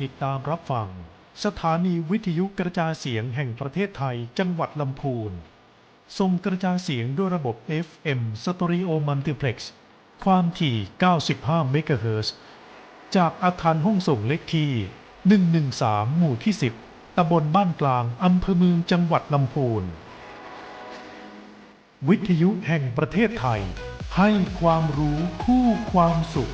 ติดตามรับฟังสถานีวิทยุกระจายเสียงแห่งประเทศไทยจังหวัดลำพูนส่งกระจายเสียงด้วยระบบ FM Stereo Multiplex ความถี่ 95 เมกะเฮิรตซ์จากอาคารห้องส่งเลขที่ 113 หมู่ที่ 10 ตำบลบ้านกลางอำเภอเมืองจังหวัดลำพูนวิทยุแห่งประเทศไทยให้ความรู้คู่ความสุข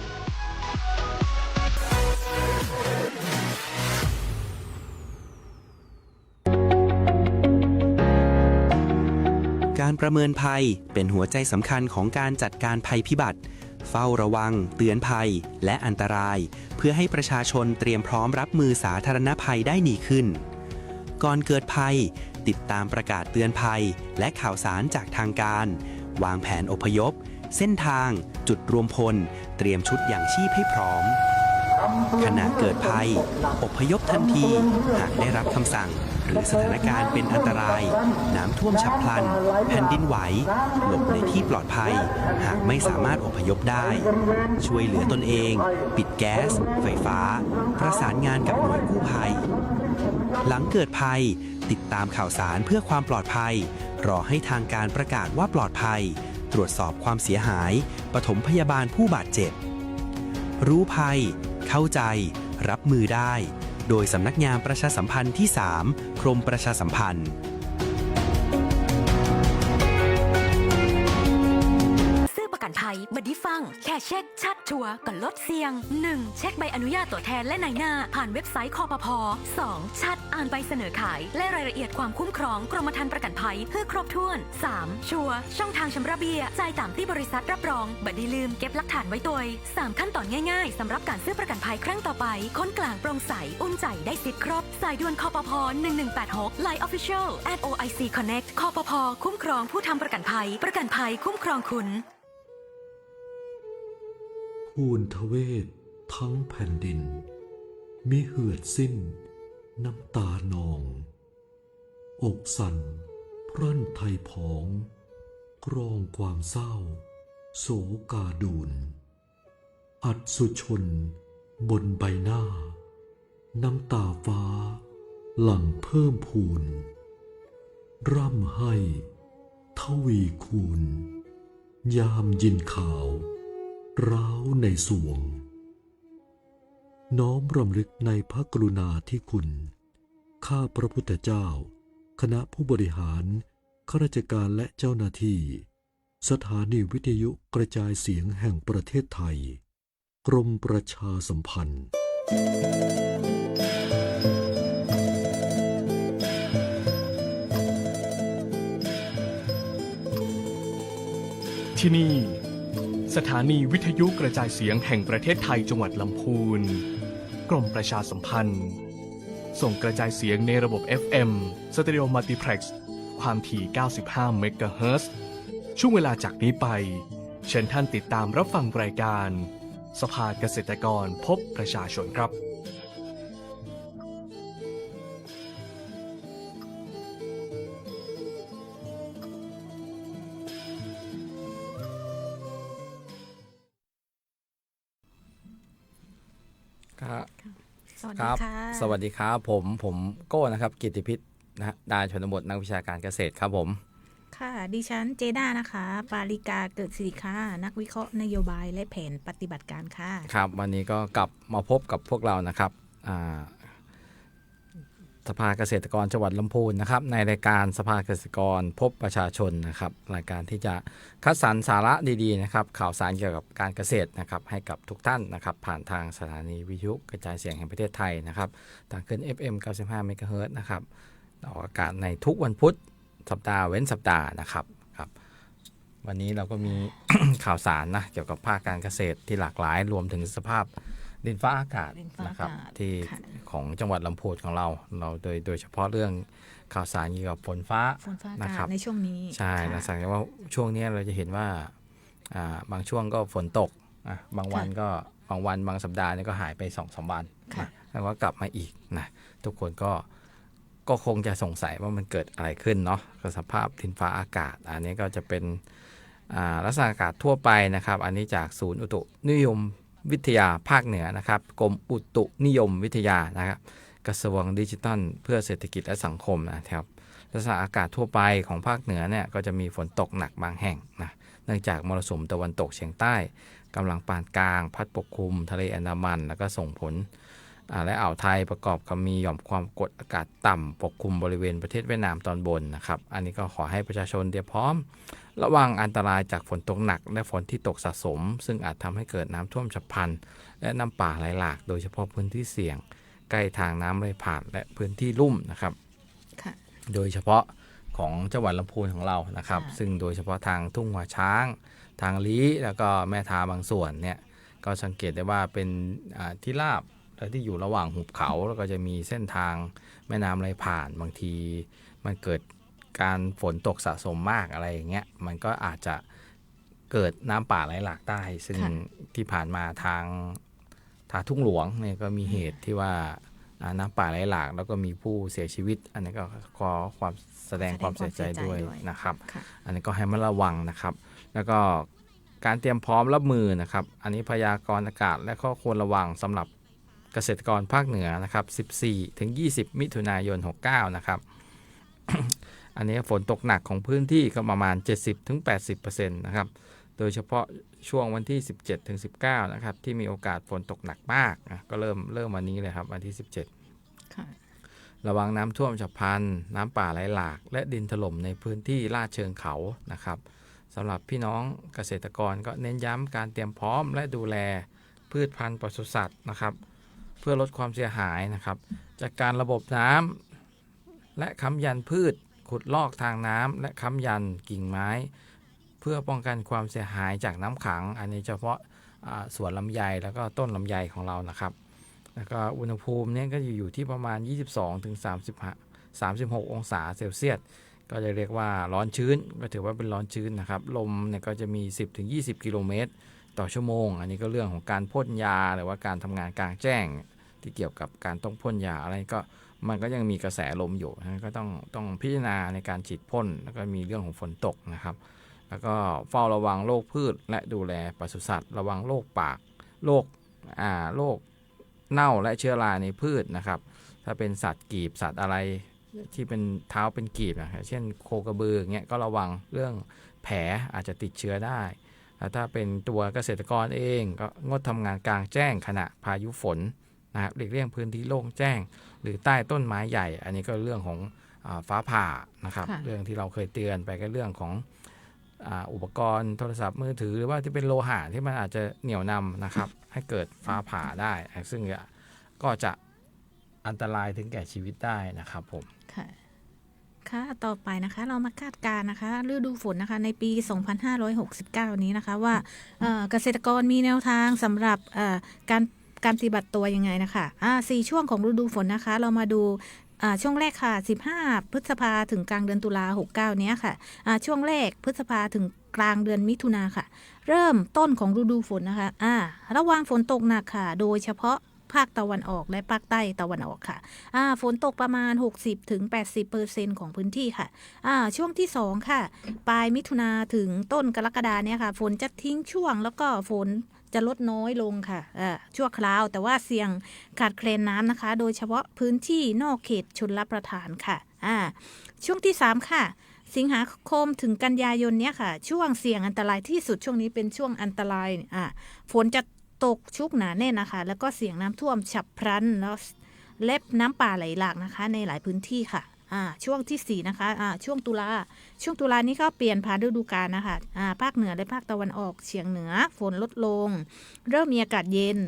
การประเมินภัยเป็นหัวใจสำคัญของการจัดการภัยพิบัติเฝ้าระวังเตือนภัยและอันตรายเพื่อให้ประชาชนเตรียมพร้อมรับมือสาธารณภัยได้ดีขึ้นก่อนเกิดภัยติดตามประกาศเตือนภัยและข่าวสารจากทางการวางแผนอพยพเส้นทางจุดรวมพลเตรียมชุดอย่างชีพให้พร้อมขณะเกิดภัยอพยพทันทีหากได้รับคำสั่งหรือสถานการณ์เป็นอันตรายน้ำท่วมฉับพลันแผ่นดินไหวหลบในที่ปลอดภัยหากไม่สามารถอพยพได้ช่วยเหลือตนเองปิดแก๊สไฟฟ้าประสานงานกับหน่วยกู้ภัยหลังเกิดภัยติดตามข่าวสารเพื่อความปลอดภัยรอให้ทางการประกาศว่าปลอดภัยตรวจสอบความเสียหายปฐมพยาบาลผู้บาดเจ็บรู้ภัยเข้าใจรับมือได้โดยสำนักงานประชาสัมพันธ์ที่ 3 กรมประชาสัมพันธ์ประกันภัยบัดดี้ฟังแค่เช็คชัดชัวร์ก่อนลดเสี่ยง 1. เช็คใบอนุญาตตัวแทนและนายหน้าผ่านเว็บไซต์คปภ. 2. ชัดอ่านใบเสนอขายและรายละเอียดความคุ้มครองกรมธรรม์ประกันภัยเพื่อครบถ้วน 3. ชัวร์ช่องทางชำระเบี้ยจ่ายตามที่บริษัทรับรองบัดดี้ลืมเก็บหลักฐานไว้ตัว 3 ขั้นตอนง่ายๆสำหรับการซื้อประกันภัยครั้งต่อไปค้นกลางโปร่งใสอุ่นใจได้สิทธิ์ครบสายด่วนคปภ. 1186 Line Official @OIC Connect คปภ.คุ้มครองผู้ทำประกันภัยคุ้มครองคุณภูนทเวศทั้งแผ่นดินมิเหือดสิ้นน้ำตานองอกสั่นพรั่นไทยผองกรองความเศร้าโศกาดูนอัดสุชนบนใบหน้าน้ำตาฟ้าหลั่งเพิ่มพูนร่ำให้ทวีคูณยามยินข่าวร้าวในสวงน้อมรำลึกในพระกรุณาธิคุณข้าพระพุทธเจ้าคณะผู้บริหารข้าราชการและเจ้าหน้าที่สถานีวิทยุกระจายเสียงแห่งประเทศไทยกรมประชาสัมพันธ์ที่นี่สถานีวิทยุกระจายเสียงแห่งประเทศไทยจังหวัดลำพูนกรมประชาสัมพันธ์ส่งกระจายเสียงในระบบ FM Stereo Multiplex ความถี่ 95 เมกะเฮิรตซ์ช่วงเวลาจากนี้ไปเชิญท่านติดตามรับฟังรายการสภาเกษตรกรพบประชาชนครับครับสวัสดีครับผมโก้นะครับกิตติพิษนะดาชนบทนักวิชาการเกษตรครับผมค่ะดิฉันเจด้านะคะปาริกาเกิดสิริค่ะนักวิเคราะห์นโยบายและแผนปฏิบัติการค่ะครับวันนี้ก็กลับมาพบกับพวกเรานะครับสภาเกษตรกรจังหวัดลำพูนนะครับในรายการสภาเกษตรกรพบประชาชนนะครับรายการที่จะคัดสรรสาระดีๆนะครับข่าวสารเกี่ยวกับการเกษตรนะครับให้กับทุกท่านนะครับผ่านทางสถานีวิทยุกระจายเสียงแห่งประเทศไทยนะครับทางขึ้น FM 95 เมกะเฮิรตซ์นะครับออกอากาศในทุกวันพุธสัปดาห์เว้นสัปดาห์นะครับครับวันนี้เราก็มี ข่าวสารนะเกี่ยวกับภาคการเกษตรที่หลากหลายรวมถึงสภาพดินฟ้าอากาศนะครับที่ของจังหวัดลำพูนของเราโดยเฉพาะเรื่องข่าวสารเกี่ยวกับฝนฟ้านะครับในช่วงนี้ใช่นะสังเกตว่าช่วงนี้เราจะเห็นว่าบางช่วงก็ฝนตกบางวันบางสัปดาห์นี่ก็หายไป 2-3 วันนะแล้วก็กลับมาอีกนะทุกคนก็คงจะสงสัยว่ามันเกิดอะไรขึ้นเนาะกับสภาพดินฟ้าอากาศอันนี้ก็จะเป็นลักษณะอากาศทั่วไปนะครับอันนี้จากศูนย์อุตุนิยม วิทยาภาคเหนือนะครับกรมอุตุนิยมวิทยานะครับกระทรวงดิจิทัลเพื่อเศรษฐกิจและสังคมนะครับลักษณะอากาศทั่วไปของภาคเหนือเนี่ยก็จะมีฝนตกหนักบางแห่งนะเนื่องจากมรสุมตะวันตกเฉียงใต้กำลังปานกลางพัดปกคลุมทะเลอันดามันแล้วก็ส่งผลและอ่าวไทยประกอบกับมีหย่อมความกดอากาศต่ำปกคลุมบริเวณประเทศเวียดนามตอนบนนะครับอันนี้ก็ขอให้ประชาชนเตรียมพร้อมระวังอันตรายจากฝนตกหนักและฝนที่ตกสะสมซึ่งอาจทำให้เกิดน้ำท่วมฉับพลันและน้ำป่าไหลหลากโดยเฉพาะพื้นที่เสี่ยงใกล้ทางน้ำไหลผ่านและพื้นที่ลุ่มนะครับโดยเฉพาะของจังหวัดลำพูนของเรานะครับซึ่งโดยเฉพาะทางทุ่งหัวช้างทางลี้แล้วก็แม่ทาบางส่วนเนี่ยก็สังเกตได้ว่าเป็นที่ราบและที่อยู่ระหว่างหุบเขาแล้วก็จะมีเส้นทางแม่น้ำไหลผ่านบางทีมันเกิดการฝนตกสะสมมากอะไรอย่างเงี้ยมันก็อาจจะเกิดน้ำป่าไหลหลากได้ซึ่งที่ผ่านมาทางทุ่งหลวงเนี่ยก็มีเหตุที่ว่าน้ำป่าไหลหลากแล้วก็มีผู้เสียชีวิตอันนี้ก็ขอความแสดงความเสียใจด้วยนะครับอันนี้ก็ให้มันระวังนะครับแล้วก็การเตรียมพร้อมรับมือนะครับอันนี้พยากรณ์อากาศและข้อควรระวังสำหรับเกษตรกรภาคเหนือนะครับ14 ถึง 20 มิถุนายน 69นะครับ อันนี้ฝนตกหนักของพื้นที่ก็ประมาณ 70 ถึง 80% นะครับโดยเฉพาะช่วงวันที่ 17 ถึง 19 นะครับที่มีโอกาสฝนตกหนักมากนะก็เริ่มวันนี้เลยครับวันที่ 17 ระวังน้ำท่วมฉับพลันน้ำป่าไหลหลากและดินถล่มในพื้นที่ลาดเชิงเขานะครับสำหรับพี่น้องเกษตรกรก็เน้นย้ำการเตรียมพร้อมและดูแลพืชพันธุ์ปศุสัตว์นะครับเพื่อลดความเสียหายนะครับจากการระบบน้ำและค้ำยันพืชขุดลอกทางน้ำและค้ำยันกิ่งไม้เพื่อป้องกันความเสียหายจากน้ำขังอันนี้เฉพาะสวนลำไยแล้วก็ต้นลำไยของเรานะครับแล้วก็อุณหภูมิเนี่ยก็อยู่ที่ประมาณ 22-36 องศาเซลเซียสก็จะเรียกว่าร้อนชื้นก็ถือว่าเป็นร้อนชื้นนะครับลมเนี่ยก็จะมี 10-20 กิโลเมตรต่อชั่วโมงอันนี้ก็เรื่องของการพ่นยาหรือว่าการทำงานกลางแจ้งที่เกี่ยวกับการต้องพ่นยาอะไรก็มันก็ยังมีกระแสลมอยู่นะก็ต้องพิจารณาในการฉีดพ่นแล้วก็มีเรื่องของฝนตกนะครับแล้วก็เฝ้าระวังโรคพืชและดูแลปศุสัตว์ระวังโรคปากโรคเน่าและเชื้อราในพืชนะครับถ้าเป็นสัตว์กีบสัตว์อะไรที่เป็นเท้าเป็นกีบนะเช่นโคกระบืออย่างเงี้ยก็ระวังเรื่องแผลอาจจะติดเชื้อได้แล้วถ้าเป็นตัวเกษตรกรเองก็งดทำงานกลางแจ้งขณะพายุฝนนะครับหลีกเลี่ยงพื้นที่โล่งแจ้งหรือใต้ต้นไม้ใหญ่อันนี้ก็เรื่องของฟ้าผ่านะครับเรื่องที่เราเคยเตือนไปก็เรื่องของอุปกรณ์โทรศัพท์มือถือหรือว่าที่เป็นโลหะที่มันอาจจะเหนี่ยวนำนะครับให้เกิดฟ้าผ่าได้ซึ่งก็จะอันตรายถึงแก่ชีวิตได้นะครับผมค่ะต่อไปนะคะเรามาคาดการณ์นะคะฤดูฝนนะคะในปี 2569 นี้นะคะว่าเกษตรกรมีแนวทางสำหรับการปฏิบัติตัวยังไงนะคะ4 ช่วงของฤดูฝนนะคะเรามาดูช่วงแรกค่ะ15 พฤษภาถึงกลางเดือนตุลา69เนี้ยค่ะช่วงแรกพฤษภาถึงกลางเดือนมิถุนาค่ะเริ่มต้นของฤดูฝนนะคะระวังฝนตกหนักค่ะโดยเฉพาะภาคตะวันออกและภาคใต้ตะวันออกค่ะฝนตกประมาณ 60-80% ของพื้นที่ค่ะช่วงที่2ค่ะปลายมิถุนาถึงต้นกรกฎาเนี่ยค่ะฝนจะทิ้งช่วงแล้วก็ฝนจะลดน้อยลงค่ะชั่วคราวแต่ว่าเสี่ยงขาดแคลนน้ำนะคะโดยเฉพาะพื้นที่นอกเขตชลประทานค่ะช่วงที่3ค่ะสิงหาคมถึงกันยายนเนี่ยค่ะช่วงเสี่ยงอันตรายที่สุดช่วงนี้เป็นช่วงอันตรายฝนจะตกชุกหนาแน่นนะคะแล้วก็เสี่ยงน้ำท่วมฉับพลันแล้วเล็บน้ำป่าไหลหลากนะคะในหลายพื้นที่ค่ะช่วงที่4นะคะช่วงตุลานี้ก็เปลี่ยนผ่านฤดูกาลนะคะภาคเหนือและภาคตะวันออกเฉียงเหนือฝนลดลงเริ่มมีอากาศเย็น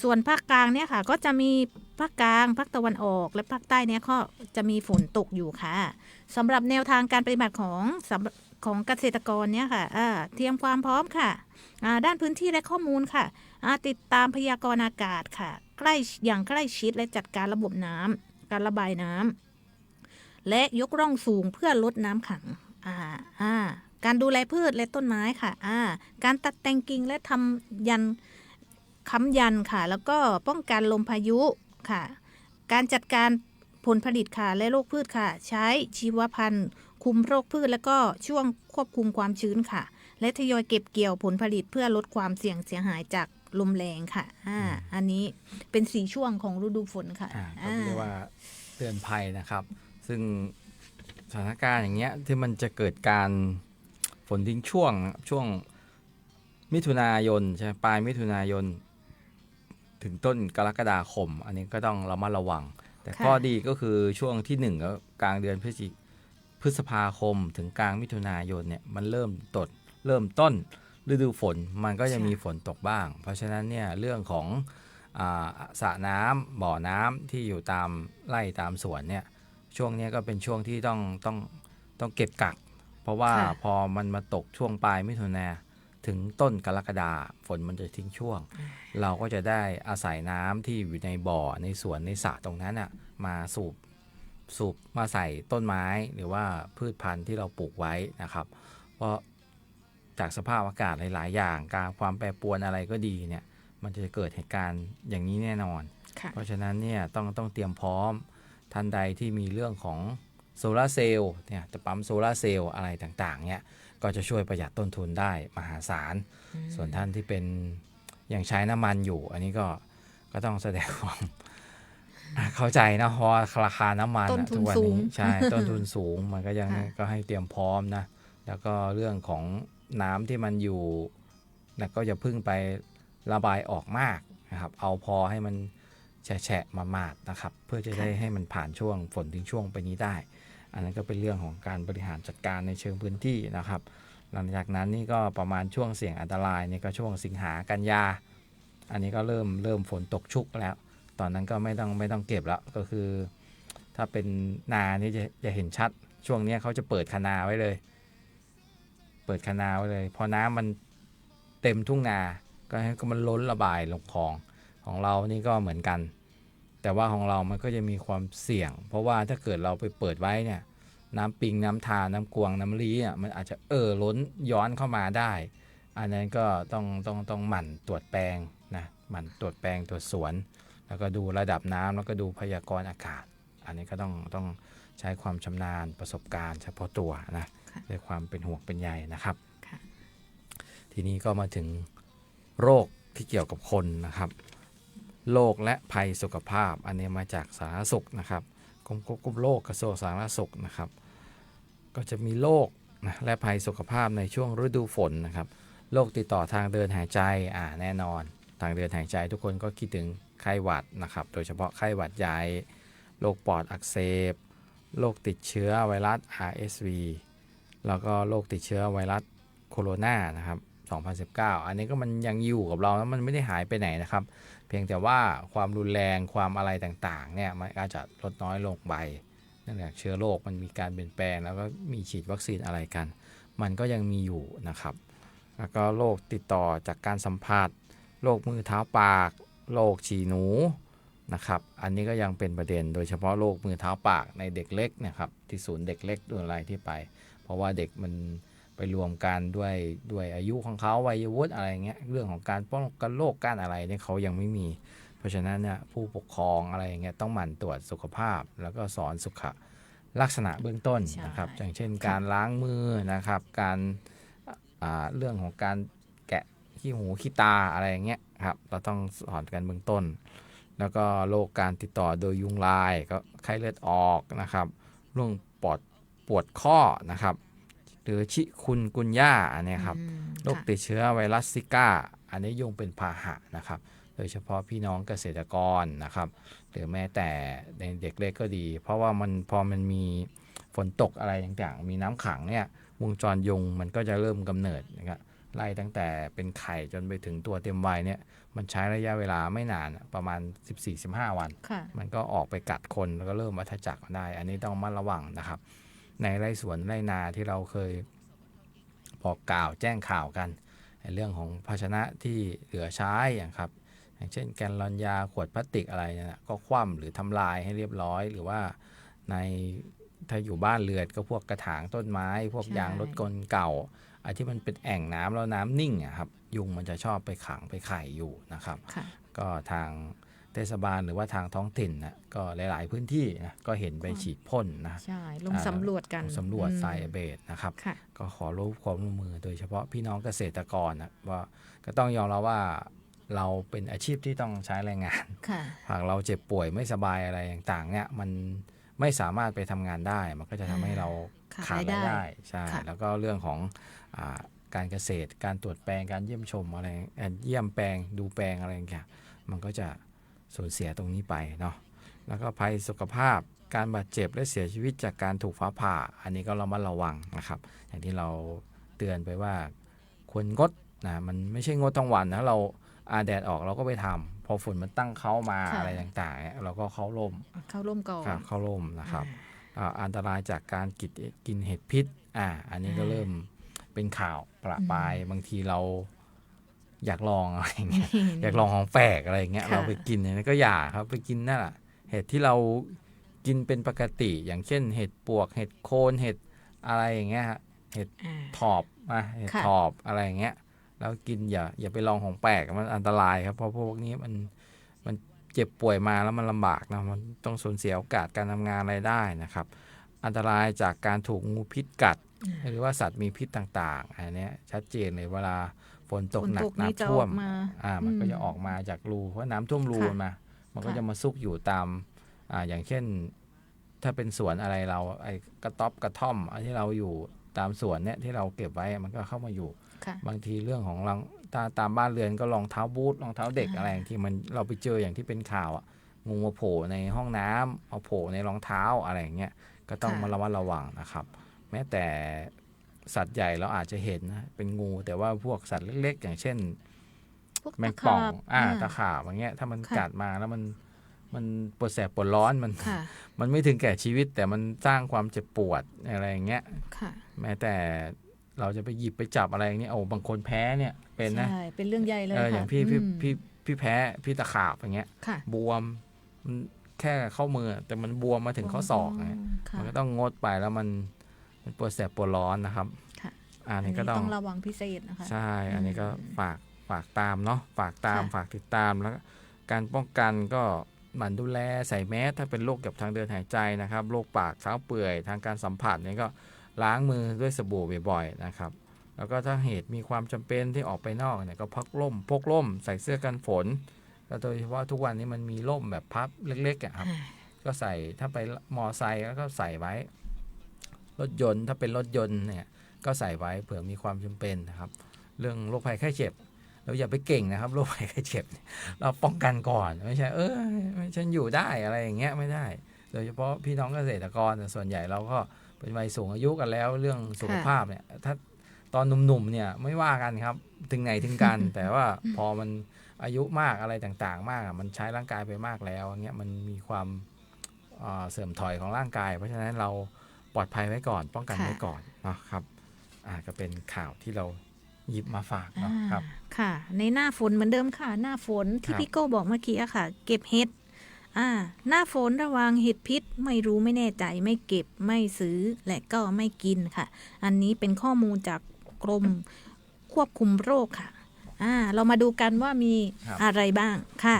ส่วนภาคกลางเนี่ยค่ะก็จะมีภาคกลางภาคตะวันออกและภาคใต้เนี่ยก็จะมีฝนตกอยู่ค่ะสำหรับแนวทางการปฏิบัติของเกษตรกรเนี่ยค่ะเตรียมความพร้อมค่ะด้านพื้นที่และข้อมูลค่ะติดตามพยากรณ์อากาศค่ะอย่างใกล้ชิดและจัดการระบบน้ำการระบายน้ำและยกร่องสูงเพื่อลดน้ำขังการดูแลพืชและต้นไม้ค่ะการตัดแต่งกิ่งและทำค้ำยันค่ะแล้วก็ป้องกันลมพายุค่ะการจัดการผลผลิตค่ะและโรคพืชค่ะใช้ชีวพันธุ์คุมโรคพืชแล้วก็ช่วงควบคุมความชื้นค่ะและทยอยเก็บเกี่ยวผลผลิตเพื่อลดความเสี่ยงเสียหายจาก ลมแรงค่ะอันนี้เป็น4ช่วงของฤดูฝนค่ะก็เรียกว่าเตือนภัยนะครับซึ่งสถานการณ์อย่างเงี้ยที่มันจะเกิดการฝนทิ้งช่วงมิถุนายนใช่ปลายมิถุนายนถึงต้นกรกฎาคมอันนี้ก็ต้องระมัดระวังแต่ข้อดีก็คือช่วงที่1ก็กลางเดือนพฤษภาคมถึงกลางมิถุนายนเนี่ยมันเริ่มต้นฤดูฝนมันก็จะมีฝนตกบ้างเพราะฉะนั้นเนี่ยเรื่องของสระน้ำบ่อน้ำที่อยู่ตามไร่ตามสวนเนี่ยช่วงนี้ก็เป็นช่วงที่ต้องเก็บกักเพราะว่าพอมันมาตกช่วงปลายมิถุนาถึงต้นกรกฎาฝนมันจะทิ้งช่วงเราก็จะได้อาศัยน้ำที่อยู่ในบ่อในสวนในสระตรงนั้นมาสูบมาใส่ต้นไม้หรือว่าพืชพันธุ์ที่เราปลูกไว้นะครับเพราะจากสภาพอากาศหลายๆอย่างการความแปรปรวนอะไรก็ดีเนี่ยมันจะเกิดเหตุการณ์อย่างนี้แน่นอนเพราะฉะนั้นเนี่ยต้องเตรียมพร้อมทันใดที่มีเรื่องของโซลาร์เซลล์เนี่ยจะปั๊มโซลาร์เซลล์อะไรต่างๆเนี่ยก็จะช่วยประหยัดต้นทุนได้มหาศาลส่วนท่านที่เป็นยังใช้น้ำมันอยู่อันนี้ก็ต้องแสดงความเข้าใจนะเพราะราคาน้ำมันทุกวันนี้ใช่ต้นทุนสูงมันก็ยังก็ให้เตรียมพร้อมนะแล้วก็เรื่องของน้ำที่มันอยู่แล้วก็อย่าพึ่งไประบายออกมากนะครับเอาพอให้มันแฉะๆมาดๆนะครับเพื่อจะได้ให้มันผ่านช่วงฝนทิ้งช่วงไปนี้ได้อันนั้นก็เป็นเรื่องของการบริหารจัดการในเชิงพื้นที่นะครับหลังจากนั้นนี่ก็ประมาณช่วงเสี่ยงอันตรายนี่ก็ช่วงสิงหากันยาอันนี้ก็เริ่มฝนตกชุกแล้วตอนนั้นก็ไม่ต้องเก็บแล้วก็คือถ้าเป็นนานี่จะเห็นชัดช่วงนี้เขาจะเปิดคะนาไว้เลยพอน้ำมันเต็มทุ่งนาก็ให้มันล้นระบายลงคลองของเรานี่ก็เหมือนกันแต่ว่าของเรามันก็จะมีความเสี่ยงเพราะว่าถ้าเกิดเราไปเปิดไว้เนี่ยน้ำปิงน้ำทาน้ำกวงน้ำลี้อ่ะมันอาจจะล้นย้อนเข้ามาได้อันนั้นก็ต้องหมั่นตรวจแปลงนะหมั่นตรวจแปลงตรวจสวนแล้วก็ดูระดับน้ำแล้วก็ดูพยากรณ์อากาศอันนี้ก็ต้องใช้ความชำนาญประสบการณ์เฉพาะตัวนะด้วยความเป็นห่วงเป็นใยนะครับทีนี้ก็มาถึงโรคที่เกี่ยวกับคนนะครับโรคและภัยสุขภาพอันนี้มาจากสาธารณสุขนะครับกรมควบคุมโรคกระทรวงสาธารณสุขนะครับก็จะมีโรคนะและภัยสุขภาพในช่วงฤดูฝนนะครับโรคติดต่อทางเดินหายใจแน่นอนทางเดินหายใจทุกคนก็คิดถึงไข้หวัดนะครับโดยเฉพาะไข้หวัดใหญ่โรคปอดอักเสบโรคติดเชื้อไวรัส RSV แล้วก็โรคติดเชื้อไวรัสโคโรนานะครับ2019อันนี้ก็มันยังอยู่กับเราแล้วมันไม่ได้หายไปไหนนะครับเพียงแต่ว่าความรุนแรงความอะไรต่างๆเนี่ยมันอาจจะลดน้อยลงไปนั่นแหละเชื้อโรคมันมีการเปลี่ยนแปลงแล้วก็มีฉีดวัคซีนอะไรกันมันก็ยังมีอยู่นะครับแล้วก็โรคติดต่อจากการสัมผัสโรคมือเท้าปากโรคฉี่หนูนะครับอันนี้ก็ยังเป็นประเด็นโดยเฉพาะโรคมือเท้าปากในเด็กเล็กนะครับที่ศูนย์เด็กเล็กด้วยอะไรที่ไปเพราะว่าเด็กมันไปรวมกันด้วยอายุของเขาวัยวุฒิอะไรเงี้ยเรื่องของการป้องกันโรคการอะไรเนี่ยเขายังไม่มีเพราะฉะนั้นเนี่ยผู้ปกครองอะไรเงี้ยต้องหมั่นตรวจสุขภาพแล้วก็สอนสุขลักษณะเบื้องต้นนะครับอย่างเช่นการล้างมือนะครับการเรื่องของการแกะขี้หูขี้ตาอะไรอย่างเงี้ยครับเราต้องสอนกันเบื้องต้นแล้วก็โรคการติดต่อโดยยุงลายก็ไข้เลือดออกนะครับเรื่องปวดข้อนะครับหรือชิคุนกุนย่าอันนี้ครับโรคติดเชื้อไวรัสซิก้าอันนี้ยุงเป็นพาหะนะครับโดยเฉพาะพี่น้องเกษตรกรนะครับหรือแม้แต่ในเด็กเล็กก็ดีเพราะว่าพอมันมีฝนตกอะไรต่างๆมีน้ำขังเนี่ยวงจรยุงมันก็จะเริ่มกำเนิดนะครับไล่ตั้งแต่เป็นไข่จนไปถึงตัวเต็มวัยเนี่ยมันใช้ระยะเวลาไม่นานประมาณ 14-15 วันมันก็ออกไปกัดคนแล้วก็เริ่มวัฏจักรได้อันนี้ต้องระมัดระวังนะครับในไร่สวนไร่นาที่เราเคยบอกกล่าวแจ้งข่าวกันในเรื่องของภาชนะที่เหลือใช้อย่างเช่นแกนลอนยาขวดพลาสติกอะไรเนี่ยก็คว่ำหรือทำลายให้เรียบร้อยหรือว่าในถ้าอยู่บ้านเรือนก็พวกกระถางต้นไม้พวกยางรถกลเก่าไอ้ที่มันเป็นแอ่งน้ำแล้วน้ำนิ่งครับยุงมันจะชอบไปขังไปไข่อยู่นะครับก็ทางเทศบาลหรือว่าทางท้องถิ่นนะก็หลายๆพื้นที่นะก็เห็นไปฉีดพ่นนะใช่ลงสำรวจกันสำรวจไซเบตนะครับก็ขอรู้ความร่วมมือโดยเฉพาะพี่น้องเกษตรกรนะว่าก็ต้องยอมรับว่า เราเป็นอาชีพที่ต้องใช้แรงงาน ค่ะ หากเราเจ็บป่วยไม่สบายอะไรต่างๆเนี่ยมันไม่สามารถไปทำงานได้ มันก็จะทำให้เรา ขา ขา ด ด ราย ราย ได้ ได้ใช่ ค่ะ แล้วก็เรื่องของการเกษตรการตรวจแปลงการเยี่ยมชมอะไรเยี่ยมแปลงดูแปลงอะไรอย่างเงี้ยมันก็จะสูญเสียตรงนี้ไปเนาะแล้วก็ภัยสุขภาพการบาดเจ็บและเสียชีวิตจากการถูกฟ้าผ่าอันนี้ก็เรามาระวังนะครับอย่างที่เราเตือนไปว่าควรงดนะมันไม่ใช่งดทั้งวันนะเราแดดออกเราก็ไปทำพอฝนมันตั้งเขามา ค่ะ อะไรต่างๆเนี่ยเราก็เข้าร่ม เข้าร่มก่อน ครับเข้าร่มนะครับอันตรายจากการกินเห็ดพิษอันนี้ก็เริ่มเป็นข่าวประปรายบางทีเราอยากลองอะไรอย่างเงี้ย อยากลองของแปลกอะไรอย่างเงี้ย ค่ะ เราไปกินเนี่ยก็อย่าครับไปกินนั่นแหละเห็ดที่เรากินเป็นปกติอย่างเช่นเห็ดปวกเห็ดโคนเห็ดอะไรอย่างเงี้ยฮะเห็ด อ่า ถอบเห็ด ค่ะ ถอบอะไรอย่างเงี้ยแล้วกินอย่าไปลองของแปลกมันอันตรายครับเพราะพวกนี้มันเจ็บป่วยมาแล้วมันลำบากนะมันต้องสูญเสียโอกาสการทำงานอะไรได้นะครับอันตรายจากการถูกงูพิษกัดหรือว่าสัตว์มีพิษต่างๆอันเนี้ยชัดเจนเลยเวลาฝนตกหนัก นี่จะ น้ำท่วม ออกมา มันก็จะออกมาจากรูเพราะน้ำท่วมรู ค่ะ มันก็ ค่ะ จะมาซุกอยู่ตามอย่างเช่นถ้าเป็นสวนอะไรเราไอ้กระต๊อบกระท่อมอันที่เราอยู่ตามสวนเนี่ยที่เราเก็บไว้มันก็เข้ามาอยู่ ค่ะ บางทีเรื่องของตามบ้านเรือนก็รองเท้าบูทรองเท้าเด็กอะไรอย่างที่มันเราไปเจออย่างที่เป็นข่าวงูมาโผล่ในห้องน้ำเอาโผล่ในรองเท้าอะไรอย่างเงี้ยก็ต้อง ค่ะ มาระมัดระวังนะครับ แม้แต่สัตว์ใหญ่เราอาจจะเห็นนะเป็นงูแต่ว่าพวกสัตว์เล็กๆ อย่างเช่น พวก แมงป่อง ตะขาบ ตะขาบอย่างเงี้ยถ้ามัน ค่ะ กัดมาแล้วมันปวดแสบปวดร้อนมัน ค่ะ มันไม่ถึงแก่ชีวิตแต่มันสร้างความเจ็บปวดอะไรอย่างเงี้ย ค่ะ แม้แต่เราจะไปหยิบไปจับอะไรอย่างเงี้ยบางคนแพ้เนี่ยเป็นนะ ใช่เป็นเรื่องใหญ่เลย อ ค่ะ ย่างพี่แพ้พี่ตะขาบอย่างเงี้ย ค่ะ บวมมันแค่เข้ามือแต่มันบวมมาถึงข้อศอกเนี่ย ค่ะ มันก็ต้องงดไปแล้วมันปวดแสบปวดร้อนนะครับ ค่ะ อัน อัน นี้ นี้ ก็ ต้ ต้ อ อง งระวังพิเศษนะคะ ใช่ อันนี้ก็ฝากตามเนาะฝากตาม ค่ะ ฝากติดตามแล้วก็การป้องกันก็หมั่นดูแลใส่แมสถ้าเป็นโรคเกี่ยวกับทางเดินหายใจนะครับโรคปากเท้าเปื่อยทางการสัมผัสเนี่ยก็ล้างมือด้วยสบู่บ่อยๆนะครับแล้วก็ถ้าเหตุมีความจำเป็นที่ออกไปนอกเนี่ยก็พกร่มใส่เสื้อกันฝนแล้วโดยเฉพาะทุกวันนี้มันมีร่มแบบพับเล็กๆอะครับ ก็ใส่ถ้าไปมอไซค์แล้วก็ใส่ไว้รถยนต์ถ้าเป็นรถยนต์เนี่ยก็ใส่ไว้เผื่อมีความจำเป็นนะครับเรื่องโรคภัยไข้เจ็บเราอย่าไปเก่งนะครับโรคภัยไข้เจ็บเราป้องกันก่อนไม่ใช่ฉันอยู่ได้อะไรอย่างเงี้ยไม่ได้โดยเฉพาะพี่น้องเกษตรกรส่วนใหญ่เราก็เป็นวัยสูงอายุกันแล้วเรื่องสุขภาพเนี่ยถ้าตอนหนุ่มๆเนี่ยไม่ว่ากันครับถึงไหนถึงกัน แต่ว่าพอมันอายุมากอะไรต่างๆมากมันใช้ร่างกายไปมากแล้วเงี้ยมันมีความเสื่อมถอยของร่างกายเพราะฉะนั้นเราปลอดภัยไว้ก่อนป้องกันไว้ก่อนนะครับก็เป็นข่าวที่เราหยิบมาฝากเนาะครับ ค่ะ ในหน้าฝนเหมือนเดิมค่ะ หน้าฝนที่ ครับ พี่โก้บอกเมื่อกี้อะค่ะ เก็บเห็ดหน้าฝนระวังเห็ดพิษไม่รู้ไม่แน่ใจไม่เก็บไม่ซื้อและก็ไม่กินค่ะ อันนี้เป็นข้อมูลจากกรมควบคุมโรคค่ะเรามาดูกันว่ามี ครับ อะไรบ้างค่ะ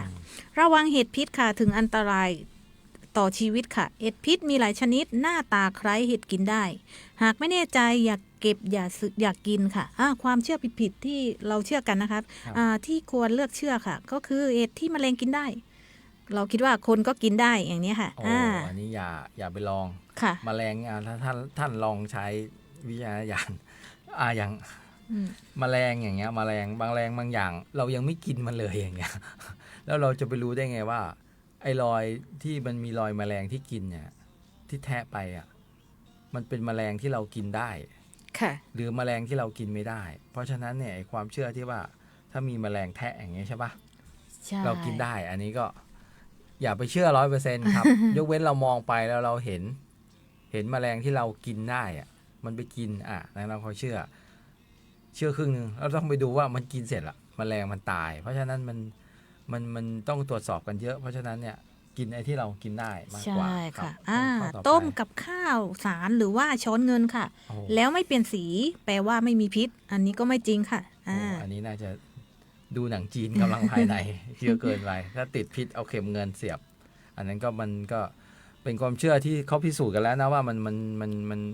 ระวังเห็ดพิษค่ะถึงอันตรายต่อชีวิตค่ะเห็ดพิษมีหลายชนิดหน้าตาคล้ายเห็ดกินได้ หากไม่แน่ใจอยากเก็บอย่าซื้ออยากกินค่ะความเชื่อผิดๆที่เราเชื่อกันนะครับ ครับ ที่ควรเลือกเชื่อค่ะ ก็คือเห็ดที่แมลงกินได้ เราคิดว่าคนก็กินได้อย่างนี้ค่ะ อันนี้อย่าไปลอง ค่ะ แมลงถ้าท่านลองใช้วิจารณญาณอย่าง อืม แมลงอย่างเงี้ยแมลงบางอย่าง เรายังไม่กินมันเลยอย่างเงี้ย แล้วเราจะไปรู้ได้ไงว่าไอ้รอยที่มันมีรอยแมลงที่กินเนี่ยที่แทะไปมันเป็นแมลงที่เรากินได้ ค่ะ หรือแมลงที่เรากินไม่ได้ เพราะฉะนั้นเนี่ยไอ้ความเชื่อที่ว่าถ้ามีแมลงแทะอย่างเงี้ยใช่ปะ ใช่ เรากินได้ อันนี้ก็อย่าไปเชื่อ100% ครับ ยกเว้นเรามองไปแล้วเราเห็นแมลงที่เรากินได้มันไปกินแล้วเราเขาเชื่อครึ่งนึงเราต้องไปดูว่ามันกินเสร็จละแมลงมันตาย เพราะฉะนั้นมันต้องตรวจสอบกันเยอะ เพราะฉะนั้นเนี่ยกินไอ้ที่เรากินได้มากกว่า ใช่ รับ ค่ะ ข้อต่อไป ต้มกับข้าวสารหรือว่าช้อนเงินค่ะ โอ้โห แล้วไม่เปลี่ยนสีแปลว่าไม่มีพิษ อันนี้ก็ไม่จริงค่ะ อันนี้น่าจะดูหนังจีนกำลังภายใน เยอะเกินไปถ้าติดพิษเอาเข็มเงินเสียบ อันนั้นก็มันก็เป็นความเชื่อที่เขาพิสูจน์กันแล้วนะว่ามัน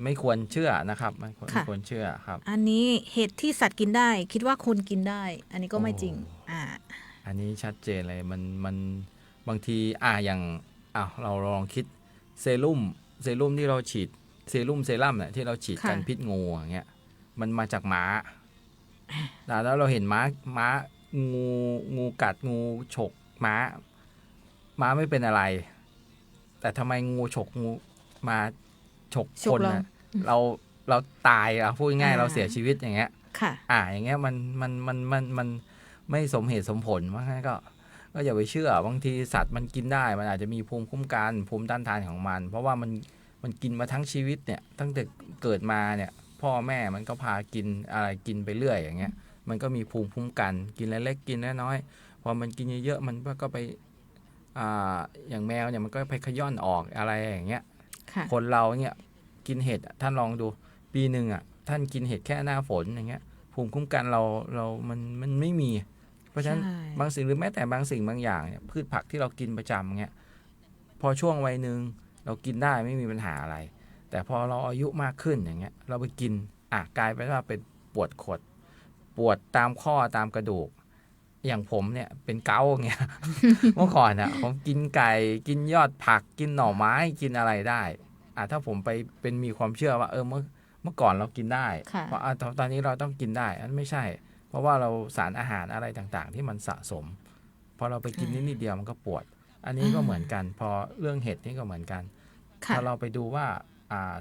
ไม่ควรเชื่อนะครับไม่ควรเชื่อครับ อันนี้เห็ดที่สัตว์กินได้ คิดว่าคนกินได้ อันนี้ก็ไม่จริง โอ้ อันนี้ชัดเจนเลยมันบางทีอย่างเราลองคิดเซรุ่มที่เราฉีดเซรั่มเนี่ยที่เราฉีดกันพิษงูอย่างเงี้ยมันมาจากม้าแล้วเราเห็นม้างูกัดงูฉกม้าไม่เป็นอะไรแต่ทำไมงูฉกงูมาฉกคนนะเราตายพูดง่ายเราเสียชีวิตอย่างเงี้ยอย่างเงี้ยมันไม่สมเหตุสมผลว่างั้นก็อย่าไปเชื่อบางทีสัตว์มันกินได้มันอาจจะมีภูมิคุ้มกันภูมิต้านทานของมันเพราะว่ามันกินมาทั้งชีวิตเนี่ยตั้งแต่เกิดมาเนี่ยพ่อแม่มันก็พากินอะไรกินไปเรื่อยอย่างเงี้ยมันก็มีภูมิคุ้มกันกินเล็กๆกินน้อยๆพอมันกินเยอะๆมันก็ไปอย่างแมวเนี่ยมันก็ไปขย้อนออกอะไรอย่างเงี้ยคนเราเนี่ยกินเห็ดท่านลองดูปีหนึ่งท่านกินเห็ดแค่หน้าฝนอย่างเงี้ยภูมิคุ้มกันเรามันไม่มีเพราะฉะนั้นบางสิ่งหรือแม้แต่บางสิ่งบางอย่างเนี่ยพืชผักที่เรากินประจำเงี้ยพอช่วงวัยหนึ่งเรากินได้ไม่มีปัญหาอะไรแต่พอเราอายุมากขึ้นอย่างเงี้ยเราไปกินกลายเป็นว่าเป็นปวดขดปวดตามข้อตามกระดูกอย่างผมเนี่ยเป็นเกาต์เงี้ย เมื่อก่อนผมกินไก่กินยอดผักกินหน่อไม้กินอะไรได้ถ้าผมไปเป็นมีความเชื่อว่าเมื่อก่อนเรากินได้เพราะตอนนี้เราต้องกินได้อันไม่ใช่เพราะว่าเราสารอาหารอะไรต่างๆที่มันสะสมพอเราไปกินนิดเดียวมันก็ปวดอันนี้ก็เหมือนกันพอเรื่องเห็ดนี่ก็เหมือนกันถ้าเราไปดูว่า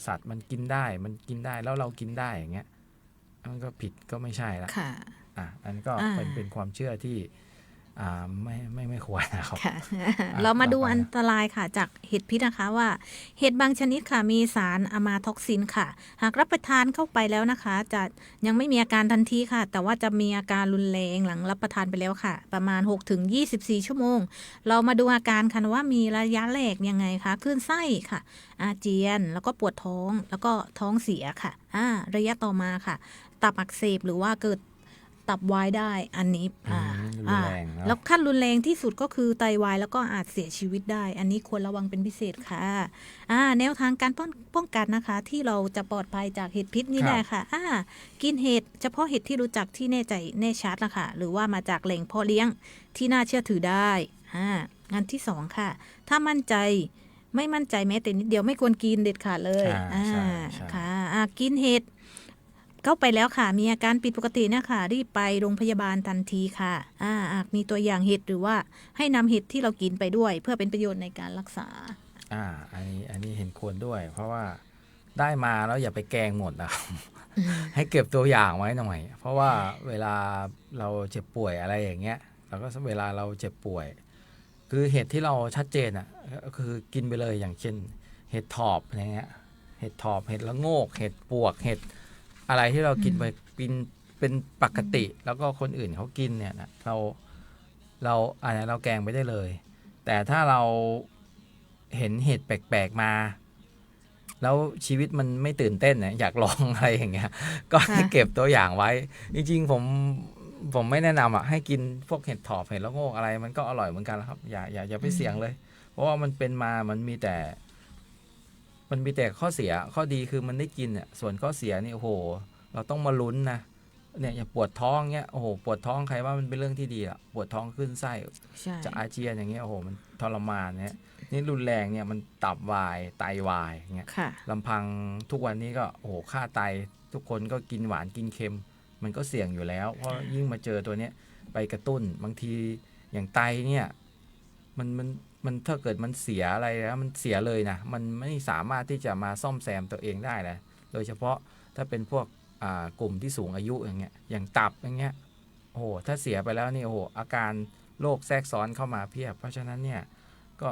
สัตว์มันกินได้แล้วเรากินได้อย่างเงี้ยมันก็ผิดก็ไม่ใช่ละอันก็เป็นความเชื่อที่ไม่ควรนะครับเรามาดูอันตรายค่ะจากเห็ดพิษนะคะว่าเห็ดบางชนิดค่ะมีสารอะมาท็อกซินค่ะหากรับประทานเข้าไปแล้วนะคะจะยังไม่มีอาการทันทีค่ะแต่ว่าจะมีอาการรุนแรงหลังรับประทานไปแล้วค่ะประมาณ 6-24 ชั่วโมงเรามาดูอาการค่ะว่ามีระยะแรกยังไงคะคลื่นไส้ค่ะอาเจียนแล้วก็ปวดท้องแล้วก็ท้องเสียค่ะระยะต่อมาค่ะตับอักเสบหรือว่าเกิดตับวายได้อันนี้แล้วขั้นรุนแรงที่สุดก็คือไตวายแล้วก็อาจเสียชีวิตได้อันนี้ควรระวังเป็นพิเศษค่ะแนวทางการป้องกันนะคะที่เราจะปลอดภัยจากเห็ดพิษนี่แหละค่ะกินเห็ดเฉพาะเห็ดที่รู้จักที่แน่ใจแน่ชัดนะคะหรือว่ามาจากแหล่งเพาะเลี้ยงที่น่าเชื่อถือได้งานที่2ค่ะถ้ามั่นใจไม่มั่นใจแม้แต่นิดเดียวไม่ควรกินเด็ดขาดเลยค่ะกินเห็ดเข้าไปแล้วค่ะมีอาการผิดปกติเนี่ยค่ะรีบไปโรงพยาบาลทันทีค่ะมีตัวอย่างเห็ดหรือว่าให้นำเห็ดที่เรากินไปด้วยเพื่อเป็นประโยชน์ในการรักษาอันนี้เห็นควรด้วยเพราะว่าได้มาแล้วอย่าไปแกงหมดนะครับ ให้เก็บตัวอย่างไว้หน่อยเพราะว่าเวลาเราเจ็บป่วยอะไรอย่างเงี้ยเราก็เวลาเราเจ็บป่วยคือเห็ดที่เราชัดเจนก็คือกินไปเลยอย่างเช่นเห็ดถอบอะไรเงี้ยเห็ดถอบเห็ดละโงกเห็ดปวกเห็ดอะไรที่เรากินไปกินเป็นปกติแล้วก็คนอื่นเขากินเนี่ยนะเราอะไรเราแกงไปได้เลยแต่ถ้าเราเห็นเห็ดแปลกๆมาแล้วชีวิตมันไม่ตื่นเต้นเนี่ยอยากลองอะไรอย่างเงี้ยก็ให้เก็บตัวอย่างไว้จริงๆผมไม่แนะนำให้กินพวกเห็ดถอบเห็ดละโงกอะไรมันก็อร่อยเหมือนกันครับอย่าไปเสี่ยงเลยเพราะว่ามันเป็นมามันมีแต่ข้อเสียข้อดีคือมันได้กินส่วนข้อเสียนี่โอ้โหเราต้องมาลุ้นนะเนี่ยอย่าปวดท้องเงี้ยโอ้โหปวดท้องใครว่ามันเป็นเรื่องที่ดีปวดท้องขึ้นไส้จะอาเจียนอย่างเงี้ยโอ้โหมันทรมานเนี่ยนี่รุนแรงเนี่ยมันตับวายไตวายเงี้ยลำพังทุกวันนี้ก็โอ้โหค่าไตทุกคนก็กินหวานกินเค็มมันก็เสี่ยงอยู่แล้วเพราะยิ่งมาเจอตัวเนี้ยไปกระตุ้นบางทีอย่างไตเนี่ยมันถ้าเกิดมันเสียอะไรแล้วมันเสียเลยนะมันไม่สามารถที่จะมาซ่อมแซมตัวเองได้เลยโดยเฉพาะถ้าเป็นพวกกลุ่มที่สูงอายุอย่างเงี้ยอย่างตับอย่างเงี้ยโอ้โหถ้าเสียไปแล้วนี่โอ้โหอาการโรคแทรกซ้อนเข้ามาเพียบเพราะฉะนั้นเนี่ยก็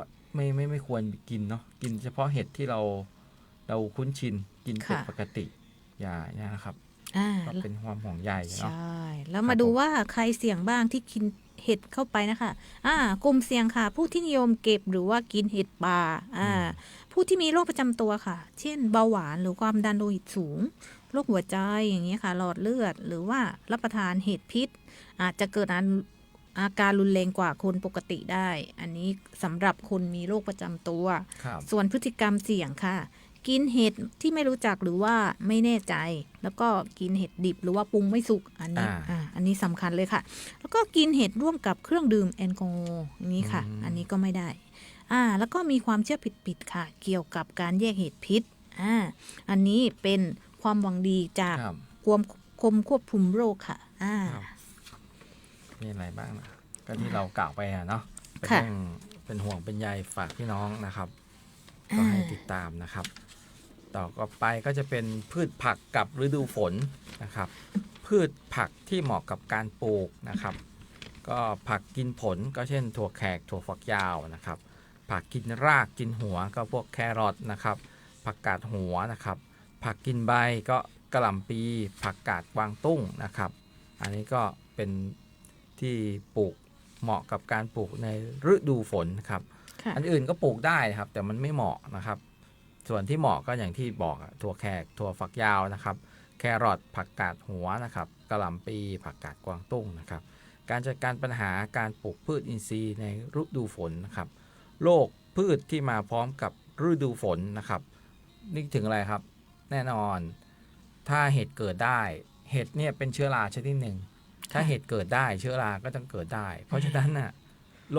ไม่ควรกินเนาะกินเฉพาะเห็ดที่เราคุ้นชินกินเป็นปกติอย่านะครับก็เป็นความห่วงใยเนาะใช่แล้วมาดูว่าใครเสี่ยงบ้างที่กินเห็ดเข้าไปนะคะกลุ่มเสี่ยงค่ะผู้ที่นิยมเก็บหรือว่ากินเห็ดป่าผู้ที่มีโรคประจำตัวค่ะเช่นเบาหวานหรือความดันโลหิตสูงโรคหัวใจอย่างนี้ค่ะหลอดเลือดหรือว่ารับประทานเห็ดพิษอาจจะเกิดอาการรุนแรงกว่าคนปกติได้อันนี้สำหรับคนมีโรคประจำตัวส่วนพฤติกรรมเสี่ยงค่ะ กินเห็ดที่ไม่รู้จักหรือว่าไม่แน่ใจแล้วก็กินเห็ดดิบหรือว่าปรุงไม่สุกอันนี้อันนี้สำคัญเลยค่ะแล้วก็กินเห็ดร่วมกับเครื่องดื่มแอลกอฮอล์อย่างนี้ค่ะอันนี้ก็ไม่ได้แล้วก็มีความเชื่อผิดๆค่ะเกี่ยวกับการแยกเห็ดพิษอันนี้เป็นความหวังดีจากกรมควบคุมโรคค่ะมีอะไรบ้างนะก็ที่เรากล่าวไปเนาะเป็นห่วงเป็นใยฝากพี่น้องนะครับก็ให้ติดตามนะครับต่อไปก็จะเป็นพืชผักกับฤดูฝนนะครับพืชผักที่เหมาะกับการปลูกนะครับก็ผักกินผลก็เช่นถั่วแขกถั่วฝักยาวนะครับผักกินรากกินหัวก็พวกแครอทนะครับผักกาดหัวนะครับผักกินใบก็กะหล่ำปีผักกาดกวางตุ้งนะครับอันนี้ก็เป็นที่ปลูกเหมาะกับการปลูกในฤดูฝนครับอันอื่นก็ปลูกได้ครับแต่มันไม่เหมาะนะครับส่วนที่เหมาะก็อย่างที่บอกถั่วแขกถั่วฝักยาวนะครับแครอทผักกาดหัวนะครับกะหล่ำปีผักกาดกวางตุ้งนะครับการจัดการปัญหาการปลูกพืชอินทรีย์ในฤดูฝนนะครับโรคพืชที่มาพร้อมกับฤดูฝนนะครับนึกถึงอะไรครับแน่นอนถ้าเห็ดเกิดได้เห็ดเนี่ยเป็นเชื้อราชนิดหนึ่งถ้าเห็ดเกิดได้เชื้อราก็ต้องเกิดได้เพราะฉะนั้นน่ะโร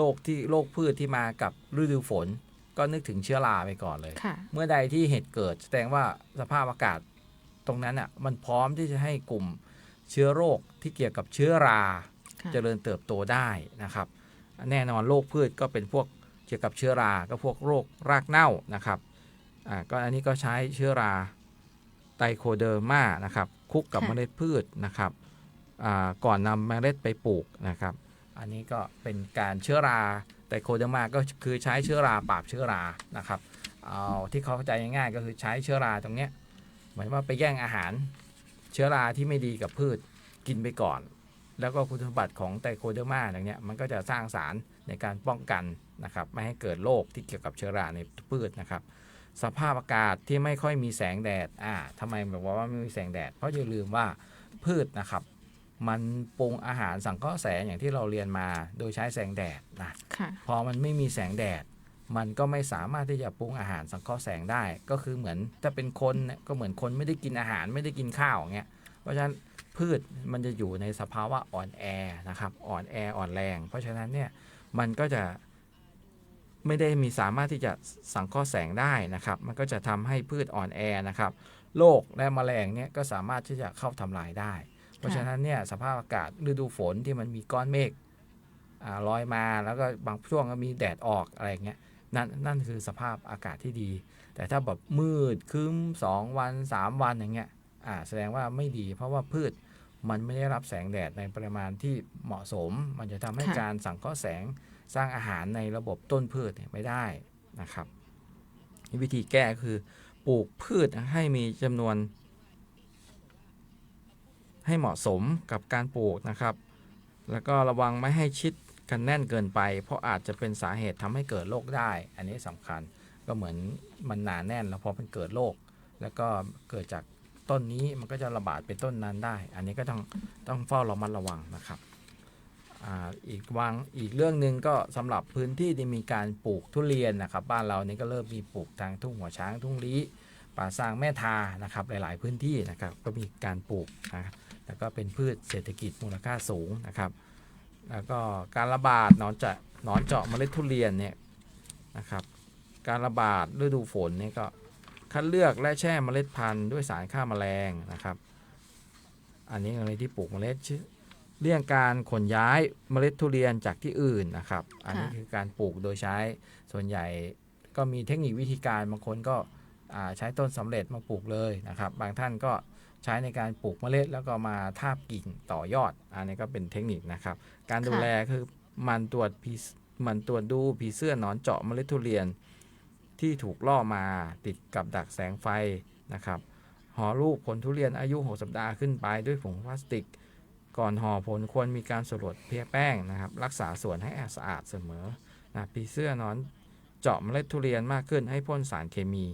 คพืชที่มากับฤดูฝนก็นึกถึงเชื้อราไปก่อนเลยเมื่อใดที่เห็ดเกิดแสดงว่าสภาพอากาศตรงนั้นอ่ะมันพร้อมที่จะให้กลุ่มเชื้อโรคที่เกี่ยวกับเชื้อราเจริญเติบโตได้นะครับแน่นอนโรคพืชก็เป็นพวกเกี่ยวกับเชื้อราก็พวกโรครากเน่านะครับก็อันนี้ก็ใช้เชื้อราไตโคเดอร์มานะครับคลุกกับเมล็ดพืชนะครับก่อนนำเมล็ดไปปลูกนะครับอันนี้ก็เป็นการเชื้อราไตโคเดอร์มาก็คือใช้เชื้อราปราบเชื้อรานะครับเอาที่เขาเข้าใจง่ายๆก็คือใช้เชื้อราตรงเนี้ยเหมือนว่าไปแย่งอาหารเชื้อราที่ไม่ดีกับพืชกินไปก่อนแล้วก็คุณสมบัติของไตโคเดอร์มาอย่างเงี้ยมันก็จะสร้างสารในการป้องกันนะครับไม่ให้เกิดโรคที่เกี่ยวกับเชื้อราในพืชนะครับสภาพอากาศที่ไม่ค่อยมีแสงแดดทำไมบอกว่าไม่มีแสงแดดเพราะอย่าลืมว่าพืชนะครับมันปรุงอาหารสังเคราะห์แสงอย่างที่เราเรียนมาโดยใช้แสงแดดนะพอมันไม่มีแสงแดดมันก็ไม่สามารถที่จะปรุงอาหารสังเคราะห์แสงได้ก็คือเหมือนถ้าเป็นคนก็เหมือนคนไม่ได้กินอาหารไม่ได้กินข้าวอย่างเงี้ยเพราะฉะนั้นพืชมันจะอยู่ในสภาวะอ่อนแอนะครับอ่อนแออ่อนแรงเพราะฉะนั้นเนี่ยมันก็จะไม่ได้มีสามารถที่จะสังเคราะห์แสงได้นะครับมันก็จะทำให้พืชอ่อนแอนะครับโรคและแมลงเนี่ยก็สามารถที่จะเข้าทำลายได้เพราะฉะนั้นเนี่ยสภาพอากาศฤดูฝนที่มันมีก้อนเมฆลอยมาแล้วก็บางช่วงก็มีแดดออกอะไรเงี้ยนั่นคือสภาพอากาศที่ดีแต่ถ้าแบบมืดครึ้ม2 วัน 3 วันอย่างเงี้ยแสดงว่าไม่ดีเพราะว่าพืชมันไม่ได้รับแสงแดดในปริมาณที่เหมาะสมมันจะทำให้การสังเคราะห์แสงสร้างอาหารในระบบต้นพืชไม่ได้นะครับวิธีแก้คือปลูกพืชให้มีจำนวนให้เหมาะสมกับการปลูกนะครับแล้วก็ระวังไม่ให้ชิดกันแน่นเกินไปเพราะอาจจะเป็นสาเหตุทำให้เกิดโรคได้อันนี้สำคัญก็เหมือนมันหนาแน่นแล้วพอมันเกิดโรคแล้วก็เกิดจากต้นนี้มันก็จะระบาดไปต้นนั้นได้อันนี้ก็ต้องเฝ้าระมัดระวังนะครับอีกเรื่องหนึ่งก็สำหรับพื้นที่ที่มีการปลูกทุเรียนนะครับบ้านเรานี่ก็เริ่มมีปลูกทางทุ่งหัวช้างทุ่งลี้ป่าซางแม่ทานะครับหลายๆพื้นที่นะครับก็มีการปลูกนะครับแล้วก็เป็นพืชเศรษฐกิจมูลค่าสูงนะครับแล้วก็การระบาดหนอนเจาะเมล็ดทุเรียนเนี่ยนะครับการระบาดฤดูฝนนี่ก็คัดเลือกและแช่เมล็ดพันธุ์ด้วยสารฆ่าแมลงนะครับอันนี้อะไรที่ปลูกเมล็ดเลี่ยงการขนย้ายเมล็ดทุเรียนจากที่อื่นนะครับอันนี้คือการปลูกโดยใช้ส่วนใหญ่ก็มีเทคนิควิธีการบางคนก็ใช้ต้นสำเร็จมาปลูกเลยนะครับบางท่านก็ใช้ในการปลูกเมล็ดแล้วก็มาทาบกิ่งต่อยอดอันนี้ก็เป็นเทคนิคนะครับการดูแลคือมันตรวจดูผีเสื้อหนอนเจาะเมล็ดทุเรียนที่ถูกล่อมาติดกับดักแสงไฟนะครับห่อลูกผลทุเรียนอายุ6 สัปดาห์ขึ้นไปด้วยผงพลาสติกก่อนห่อผลควรมีการสรวดเพลียแป้งนะครับรักษาส่วนให้สะอาดเสมอนะผีเสื้อหนอนเจาะเมล็ดทุเรียนมากขึ้นให้พ่นสารเคมี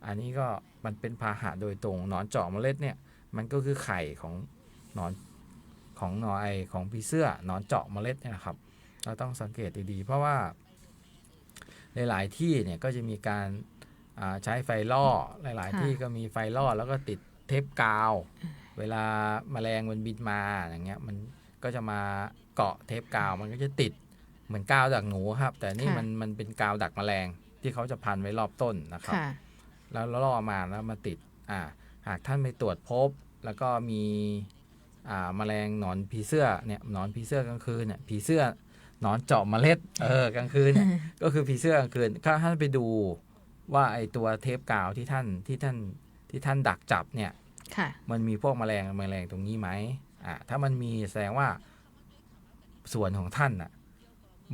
อันนี้ก็มันเป็นพาหะโดยตรงหนอนเจาะเมล็ดเนี่ยมันก็คือไข่ของหนอนของผีเสื้อหนอนเจาะเมล็ดเนี่ยครับเราต้องสังเกตดีๆเพราะว่าหลายๆที่เนี่ยก็จะมีการ ใช้ไฟล่อหลายๆ ค่ะ ที่ก็มีไฟล่อแล้วก็ติดเทปกาว เวลาแมลงมันบินมาอย่างเงี้ยมันก็จะมาเกาะเทปกาวมันก็จะติดเหมือนกาวดักหนูครับ แต่นี่มันเป็นกาวดักแมลงที่เขาจะพันไว้รอบต้นนะครับ ค่ะ แล้วล่อมาแล้วมาติดหากท่านไปตรวจพบแล้วก็มีแมลงหนอนผีเสื้อเนี่ยหนอนผีเสื้อกลางคืนเนี่ยผีเสื้อหนอนเจาะเมล็ดกลางคืนเนี่ย ก็คือผีเสื้อกลางคืนถ้าท่านไปดูว่าไอตัวเทปกาวที่ท่านดักจับเนี่ย ค่ะ มันมีพวกแมลงตรงนี้ไหมถ้ามันมีแสดงว่าส่วนของท่านน่ะ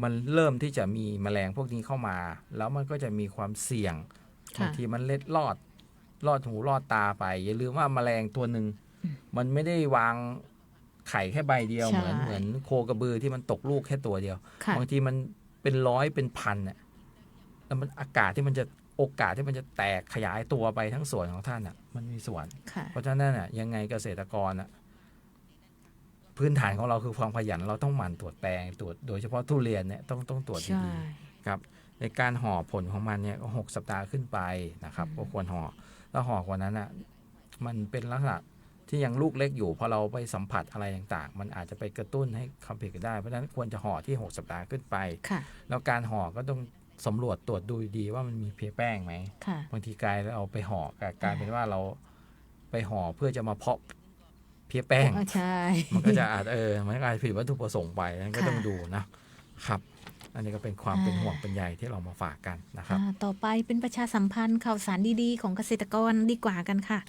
มันเริ่มที่จะมีแมลงพวกนี้เข้ามาแล้วมันก็จะมีความเสี่ยง ค่ะ บางทีมันเล็ดลอดหูลอดตาไปอย่าลืมว่าแมลงตัวหนึ่งมันไม่ได้วางไข่แค่ใบเดียว ใช่ เหมือนโคกระบือที่มันตกลูกแค่ตัวเดียว ค่ะ บางทีมันเป็นร้อยเป็นพันน่ะแล้วมันโอกาสที่มันจะแตกขยายตัวไปทั้งส่วนของท่านน่ะมันมีส่วน ค่ะ เพราะฉะนั้นน่ะยังไงเกษตรกรน่ะพื้นฐานของเราคือความขยันเราต้องหมั่นตรวจแปลงตรวจโดยเฉพาะทุเรียนเนี่ยต้องตรวจ ใช่ ดีๆครับในการห่อผลของมันเนี่ยก็6 สัปดาห์ขึ้นไปนะครับก็ควรห่อแล้วห่อกว่านั้นน่ะมันเป็นลักษณะที่ยังลูกเล็กอยู่พอเราไปสัมผัสอะไรต่างๆ มันอาจจะไปกระตุ้นให้ความผิดได้เพราะฉะนั้นควรจะห่อที่6 สัปดาห์ขึ้นไป ค่ะ แล้วการห่อก็ต้องสำรวจตรวจดูดีว่ามันมีเพลี้ยแป้งไหม ค่ะ บางทีกลายแล้วเอาไปห่อกลายเป็นว่าเราไปห่อเพื่อจะมาเพาะเพลี้ยแป้ง ใช่ มันก็จะอาจมันก็อาจจะผิดวัตถุประสงค์ไปนั้นก็ ค่ะ ต้องดูนะครับ อันนี้ก็เป็นความเป็นห่วงเป็นใยที่เรามาฝากกันนะครับ ต่อไปเป็นประชาสัมพันธ์ข่าวสารดีๆ ของเกษตรกรดีกว่ากันค่ะ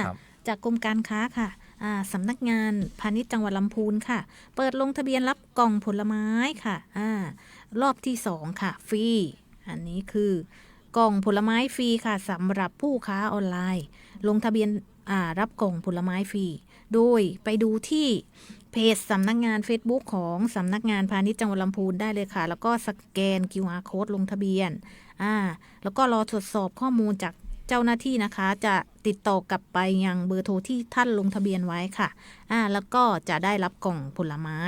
ครับ จากกรมการค้าค่ะสำนักงานพาณิชย์จังหวัดลำพูนค่ะ เปิดลงทะเบียนรับกล่องผลไม้ค่ะรอบที่ 2 ค่ะฟรีอันนี้คือกล่องผลไม้ฟรีค่ะสำหรับผู้ค้าออนไลน์ ลงทะเบียนรับกล่องผลไม้ฟรีโดยไปดูที่เพจสำนักงาน Facebook ของสำนักงานพาณิชย์จังหวัดลำพูนได้เลยค่ะ แล้วก็สแกน QR Code ลงทะเบียนแล้วก็รอตรวจสอบข้อมูลจากเจ้าหน้าที่นะคะจะติดต่อกลับไปยังเบอร์โทรที่ท่านลงทะเบียนไว้ค่ะแล้วก็จะได้รับกล่องผลไม้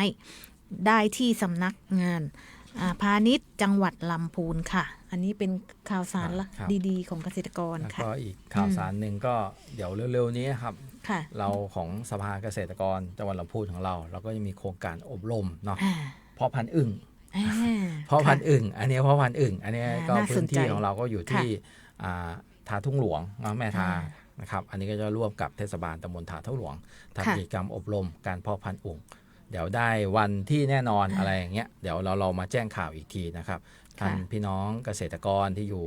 ได้ที่สำนักงานพาณิชย์จังหวัดลำพูนค่ะ อันนี้เป็นข่าวสาร ครับ ดีๆ ของเกษตรกร แล้ว ค่ะ ก็อีกข่าวสารหนึ่งก็เดี๋ยวเร็วๆนี้ครับ ค่ะ เราของสภาเกษตรกรจังหวัดลำพูนของเราก็จะมีโครงการอบรมเนาะ อ่า เพาะพันธุ์อึ่ง อ่า เพราะพันธุ์อึ่งอันนี้เพราะพันธุ์อึ่งอันนี้ก็ น่าสนใจ พื้นที่ของเราก็อยู่ที่ ค่ะ ทาทุ่งหลวงแม่ทา อ่า นะครับอันนี้ก็จะร่วมกับเทศบาลตำบลทาทุ่งหลวง ค่ะ ทำกิจกรรมอบรมการเพาะพันธุ์อึ่งเดี๋ยวได้วันที่แน่นอนอะไรอย่างเงี้ยเดี๋ยวเรามาแจ้งข่าวอีกทีนะครับท่านพี่น้องเกษตรกรที่อยู่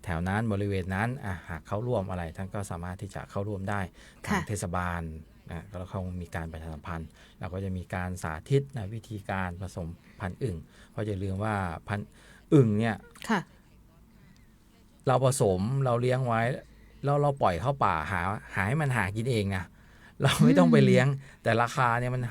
แถวนั้นบริเวณนั้นหากเข้าร่วมอะไรท่านก็สามารถที่จะเข้าร่วมได้ทาง ค่ะ เทศบาลแล้วเขามีการประชาสัมพันธ์เราก็จะมีการสาธิตวิธีการผสมพันธุ์อึ่งเพราะอย่าลืมว่าพันธุ์อึ่งเนี่ย ค่ะ เราผสมเราเลี้ยงไว้แล้วเราปล่อยเข้าป่าหาให้มันหากินเองนะเราไม่ต้องไปเลี้ยงแต่ราคาเนี่ยมัน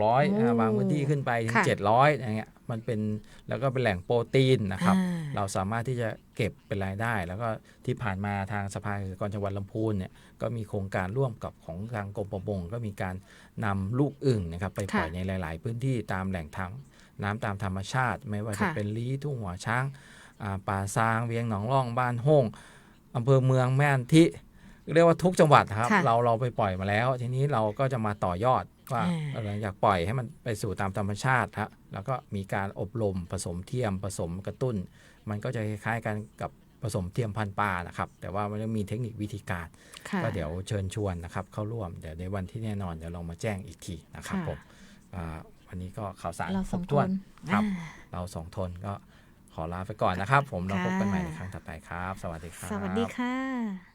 500-600บางพื้นที่ขึ้นไปถึง ค่ะ 700อย่างเงี้ยมันเป็นแล้วก็เป็นแหล่งโปรตีนนะครับ เราสามารถที่จะเก็บเป็นรายได้ แล้วก็ที่ผ่านมาทางสภาเกษตรกรจังหวัดลำพูนเนี่ยก็มีโครงการร่วมกับของทางกรมประมงก็มีการนำลูกอึ่งนะครับไปปล่อยในหลาย ๆ พื้นที่ตามแหล่งทางน้ำตามธรรมชาติ ไม่ว่าจะเป็นลี้ทุ่งหัวช้างป่าซางเวียงหนองร่องบ้านโฮ่งอำเภอเมืองแม่นทิเรียกว่าทุกจังหวัดครับ ค่ะ เราไปปล่อยมาแล้ว ทีนี้เราก็จะมาต่อยอดว่าเราอยากปล่อยให้มันไปสู่ตามธรรมชาติครับแล้วก็มีการอบรมผสมเทียมผสมกระตุ้น มันก็จะคล้ายๆกันกับผสมเทียมพันธุ์ปลานะครับแต่ว่ามันจะมีเทคนิควิธีการ ค่ะ ก็เดี๋ยวเชิญชวนนะครับเข้าร่วมเดี๋ยวในวันที่แน่นอนเดี๋ยวเรามาแจ้งอีกทีนะครับ ค่ะ ผมวันนี้ก็ข่าวสาร เรา ค ส ร อบ ง ถ้วน คน ครับ อ่า เราสองทนก็ขอลาไปก่อนนะครับ ผมเรา ค่ะ พบกันใหม่ในครั้งต่อไปครับ สวัสดีครับ สวัสดีค่ะ